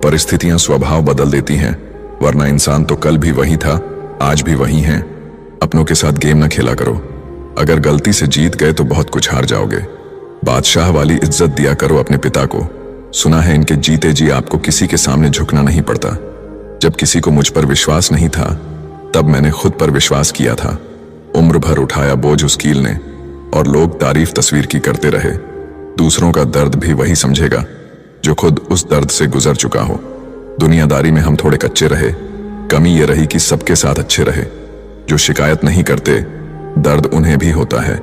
परिस्थितियां स्वभाव बदल देती हैं, वरना इंसान तो कल भी वही था, आज भी वही है। अपनों के साथ गेम न खेला करो। अगर गलती से जीत गए तो बहुत कुछ हार जाओगे। बादशाह वाली इज्जत दिया करो अपने पिता को। सुना है इनके जीते जी आपको किसी के सामने झुकना नहीं पड़ता। जब किसी को मुझ पर विश्वास नहीं था, तब मैंने खुद पर विश्वास किया था। उम्र भर उठाया बोझ उस कील ने, और लोग तारीफ तस्वीर की करते रहे। दूसरों का दर्द भी वही समझेगा जो खुद उस दर्द से गुजर चुका हो। दुनियादारी में हम थोड़े कच्चे रहे। कमी ये रही कि सबके साथ अच्छे रहे। जो शिकायत नहीं करते, दर्द उन्हें भी होता है।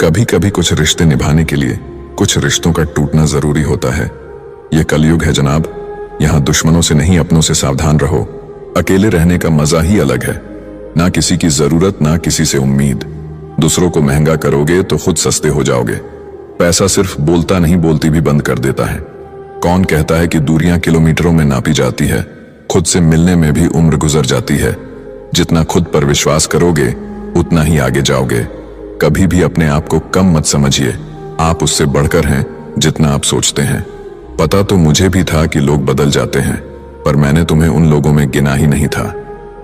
कभी कभी कुछ रिश्ते निभाने के लिए कुछ रिश्तों का टूटना जरूरी होता है। ये कलयुग है जनाब। यहाँ दुश्मनों से नहीं, अपनों से सावधान रहो। अकेले रहने का मजा ही अलग है। ना किसी की जरूरत, ना किसी से उम्मीद। दूसरों को महंगा करोगे तो खुद सस्ते हो जाओगे। पैसा सिर्फ बोलता नहीं, बोलती भी बंद कर देता है। कौन कहता है कि दूरियां किलोमीटरों में नापी जाती है? खुद से मिलने में भी उम्र गुजर जाती है। जितना खुद पर विश्वास करोगे, उतना ही आगे जाओगे। कभी भी अपने आप को कम मत समझिए। आप उससे बढ़कर हैं जितना आप सोचते हैं। पता तो मुझे भी था कि लोग बदल जाते हैं, पर मैंने तुम्हें उन लोगों में गिना ही नहीं था।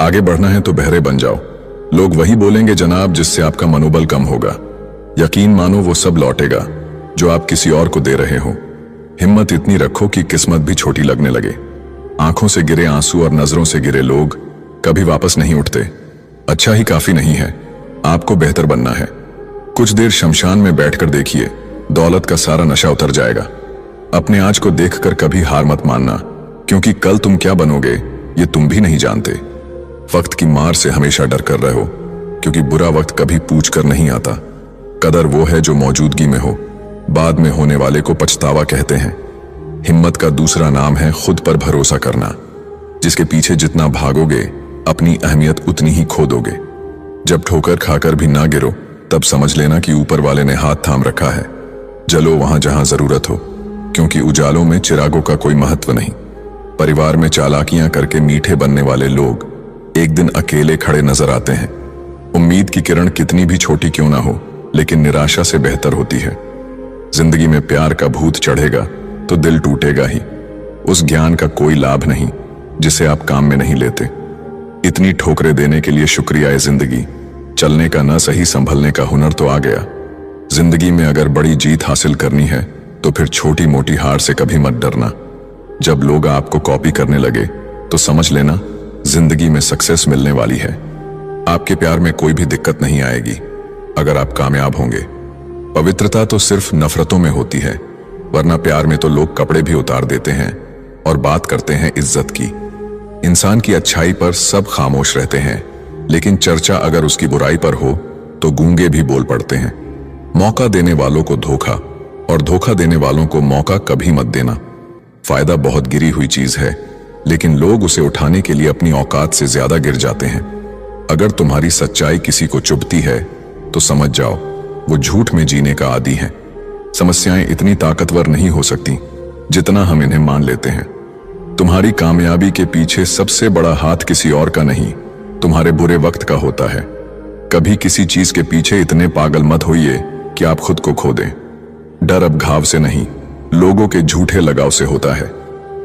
आगे बढ़ना है तो बहरे बन जाओ। लोग वही बोलेंगे जनाब जिससे आपका मनोबल कम होगा। यकीन मानो वो सब लौटेगा जो आप किसी और को दे रहे हो। हिम्मत इतनी रखो कि किस्मत भी छोटी लगने लगे। आंखों से गिरे आंसू और नजरों से गिरे लोग कभी वापस नहीं उठते। अच्छा ही काफी नहीं है, आपको बेहतर बनना है। कुछ देर शमशान में बैठकर देखिए, दौलत का सारा नशा उतर जाएगा। अपने आज को देखकर कभी हार मत मानना, क्योंकि कल तुम क्या बनोगे ये तुम भी नहीं जानते। वक्त की मार से हमेशा डर कर रहो, क्योंकि बुरा वक्त कभी पूछ कर नहीं आता। कदर वो है जो मौजूदगी में हो। बाद में होने वाले को पछतावा कहते हैं। हिम्मत का दूसरा नाम है खुद पर भरोसा करना। जिसके पीछे जितना भागोगे, अपनी अहमियत उतनी ही खो दोगे। जब ठोकर खाकर भी ना गिरो, तब समझ लेना कि ऊपर वाले ने हाथ थाम रखा है। जलो वहां जहां जरूरत हो, क्योंकि उजालों में चिरागों का कोई महत्व नहीं। परिवार में चालाकियां करके मीठे बनने वाले लोग एक दिन अकेले खड़े नजर आते हैं। उम्मीद की किरण कितनी भी छोटी क्यों ना हो, लेकिन निराशा से बेहतर होती है। जिंदगी में प्यार का भूत चढ़ेगा तो दिल टूटेगा ही। उस ज्ञान का कोई लाभ नहीं जिसे आप काम में नहीं लेते। इतनी ठोकरें देने के लिए शुक्रिया है जिंदगी। चलने का न सही, संभलने का हुनर तो आ गया। जिंदगी में अगर बड़ी जीत हासिल करनी है तो फिर छोटी मोटी हार से कभी मत डरना। जब लोग आपको कॉपी करने लगे तो समझ लेना जिंदगी में सक्सेस मिलने वाली है। आपके प्यार में कोई भी दिक्कत नहीं आएगी अगर आप कामयाब होंगे। पवित्रता तो सिर्फ नफरतों में होती है, वरना प्यार में तो लोग कपड़े भी उतार देते हैं और बात करते हैं इज्जत की। इंसान की अच्छाई पर सब खामोश रहते हैं, लेकिन चर्चा अगर उसकी बुराई पर हो तो गूंगे भी बोल पड़ते हैं। मौका देने वालों को धोखा और धोखा देने वालों को मौका कभी मत देना। फायदा बहुत गिरी हुई चीज है, लेकिन लोग उसे उठाने के लिए अपनी औकात से ज्यादा गिर जाते हैं। अगर तुम्हारी सच्चाई किसी को चुभती है तो समझ जाओ वो झूठ में जीने का आदी है। समस्याएं इतनी ताकतवर नहीं हो सकती जितना हम इन्हें मान लेते हैं। तुम्हारी कामयाबी के पीछे सबसे बड़ा हाथ किसी और का नहीं, तुम्हारे बुरे वक्त का होता है। कभी किसी चीज के पीछे इतने पागल मत होइए कि आप खुद को खो दें। डर अब घाव से नहीं, लोगों के झूठे लगाव से होता है।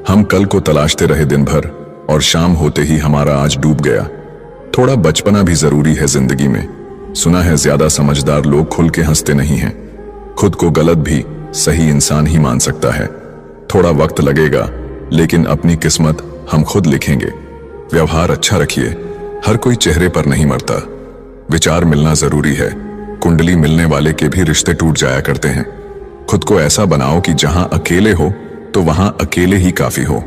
हम कल को तलाशते रहे दिन भर, और शाम होते ही हमारा आज डूब गया। थोड़ा बचपना भी जरूरी है जिंदगी में। सुना है ज्यादा समझदार लोग खुल के हंसते नहीं हैं। खुद को गलत भी सही इंसान ही मान सकता है। थोड़ा वक्त लगेगा, लेकिन अपनी किस्मत हम खुद लिखेंगे। व्यवहार अच्छा रखिए, हर कोई चेहरे पर नहीं मरता। विचार मिलना जरूरी है, कुंडली मिलने वाले के भी रिश्ते टूट जाया करते हैं। खुद को ऐसा बनाओ कि जहां अकेले हो तो वहां अकेले ही काफी हो।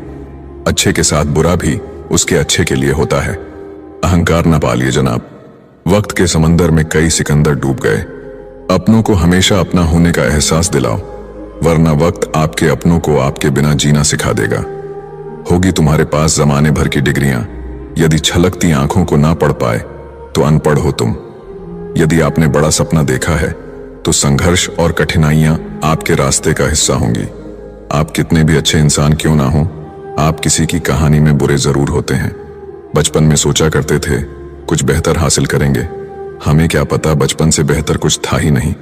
अच्छे के साथ बुरा भी उसके अच्छे के लिए होता है। अहंकार न पालिए जनाब। वक्त के समंदर में कई सिकंदर डूब गए। अपनों को हमेशा अपना होने का एहसास दिलाओ, वरना वक्त आपके अपनों को आपके बिना जीना सिखा देगा। होगी तुम्हारे पास जमाने भर की डिग्रियां, यदि छलकती आंखों को ना पढ़ पाए तो अनपढ़ हो तुम। यदि आपने बड़ा सपना देखा है तो संघर्ष और कठिनाइयां आपके रास्ते का हिस्सा होंगी। आप कितने भी अच्छे इंसान क्यों ना हो, आप किसी की कहानी में बुरे जरूर होते हैं। बचपन में सोचा करते थे कुछ बेहतर हासिल करेंगे। हमें क्या पता बचपन से बेहतर कुछ था ही नहीं।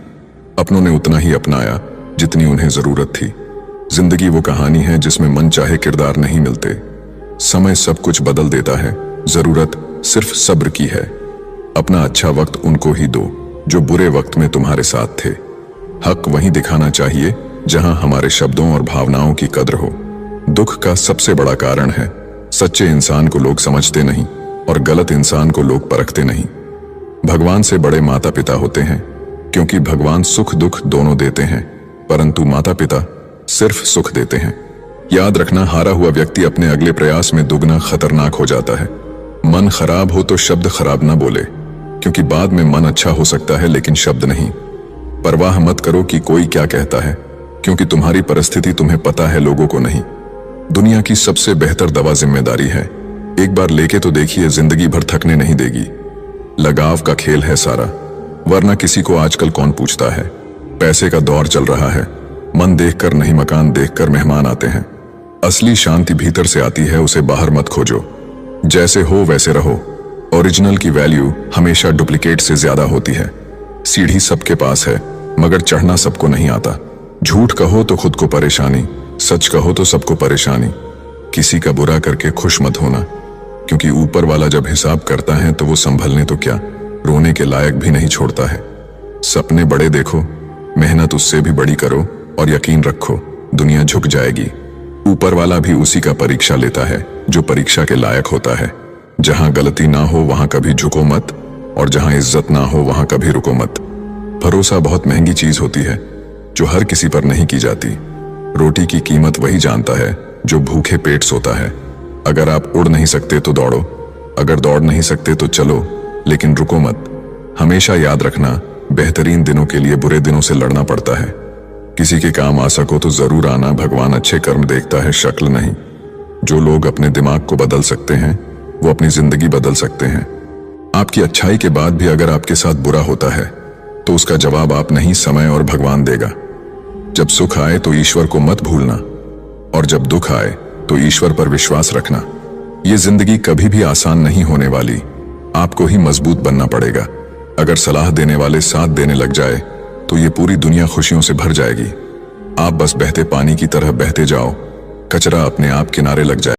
अपनों ने उतना ही अपनाया जितनी उन्हें जरूरत थी। जिंदगी वो कहानी है जिसमें मन चाहे किरदार नहीं मिलते। समय सब कुछ बदल देता है, जरूरत सिर्फ सब्र की है। अपना अच्छा वक्त उनको ही दो जो बुरे वक्त में तुम्हारे साथ थे। हक वहीं दिखाना चाहिए जहां हमारे शब्दों और भावनाओं की कद्र हो। दुख का सबसे बड़ा कारण है सच्चे इंसान को लोग समझते नहीं और गलत इंसान को लोग परखते नहीं। भगवान से बड़े माता पिता होते हैं, क्योंकि भगवान सुख दुख दोनों देते हैं, परंतु माता पिता सिर्फ सुख देते हैं। याद रखना, हारा हुआ व्यक्ति अपने अगले प्रयास में दुगना खतरनाक हो जाता है। मन खराब हो तो शब्द खराब ना बोले, क्योंकि बाद में मन अच्छा हो सकता है लेकिन शब्द नहीं। परवाह मत करो कि कोई क्या कहता है, क्योंकि तुम्हारी परिस्थिति तुम्हें पता है, लोगों को नहीं। दुनिया की सबसे बेहतर दवा जिम्मेदारी है। एक बार लेके तो देखिए, जिंदगी भर थकने नहीं देगी। लगाव का खेल है सारा, वरना किसी को आजकल कौन पूछता है। पैसे का दौर चल रहा है, मन देखकर नहीं मकान देखकर मेहमान आते हैं। असली शांति भीतर से आती है, उसे बाहर मत खोजो। जैसे हो वैसे रहो। ओरिजिनल की वैल्यू हमेशा डुप्लीकेट से ज्यादा होती है। सीढ़ी सबके पास है, मगर चढ़ना सबको नहीं आता। झूठ कहो तो खुद को परेशानी, सच कहो तो सबको परेशानी। किसी का बुरा करके खुश मत होना, क्योंकि ऊपर वाला जब हिसाब करता है तो वो संभलने तो क्या, रोने के लायक भी नहीं छोड़ता है। सपने बड़े देखो, मेहनत उससे भी बड़ी करो, और यकीन रखो दुनिया झुक जाएगी। ऊपर वाला भी उसी का परीक्षा लेता है जो परीक्षा के लायक होता है। जहां गलती ना हो वहां कभी झुको मत, और जहां इज्जत ना हो वहां कभी रुको मत। भरोसा बहुत महंगी चीज होती है जो हर किसी पर नहीं की जाती। रोटी की कीमत वही जानता है जो भूखे पेट सोता है। अगर आप उड़ नहीं सकते तो दौड़ो, अगर दौड़ नहीं सकते तो चलो, लेकिन रुको मत। हमेशा याद रखना, बेहतरीन दिनों के लिए बुरे दिनों से लड़ना पड़ता है। किसी के काम आ सको तो जरूर आना, भगवान अच्छे कर्म देखता है, शक्ल नहीं। जो लोग अपने दिमाग को बदल सकते हैं वो अपनी जिंदगी बदल सकते हैं। आपकी अच्छाई के बाद भी अगर आपके साथ बुरा होता है तो उसका जवाब आप नहीं, समय और भगवान देगा। जब सुख आए तो ईश्वर को मत भूलना, और जब दुख आए तो ईश्वर पर विश्वास रखना। ये जिंदगी कभी भी आसान नहीं होने वाली, आपको ही मजबूत बनना पड़ेगा। अगर सलाह देने वाले साथ देने लग जाए तो ये पूरी दुनिया खुशियों से भर जाएगी। आप बस बहते पानी की तरह बहते जाओ, कचरा अपने आप किनारे लग जाए।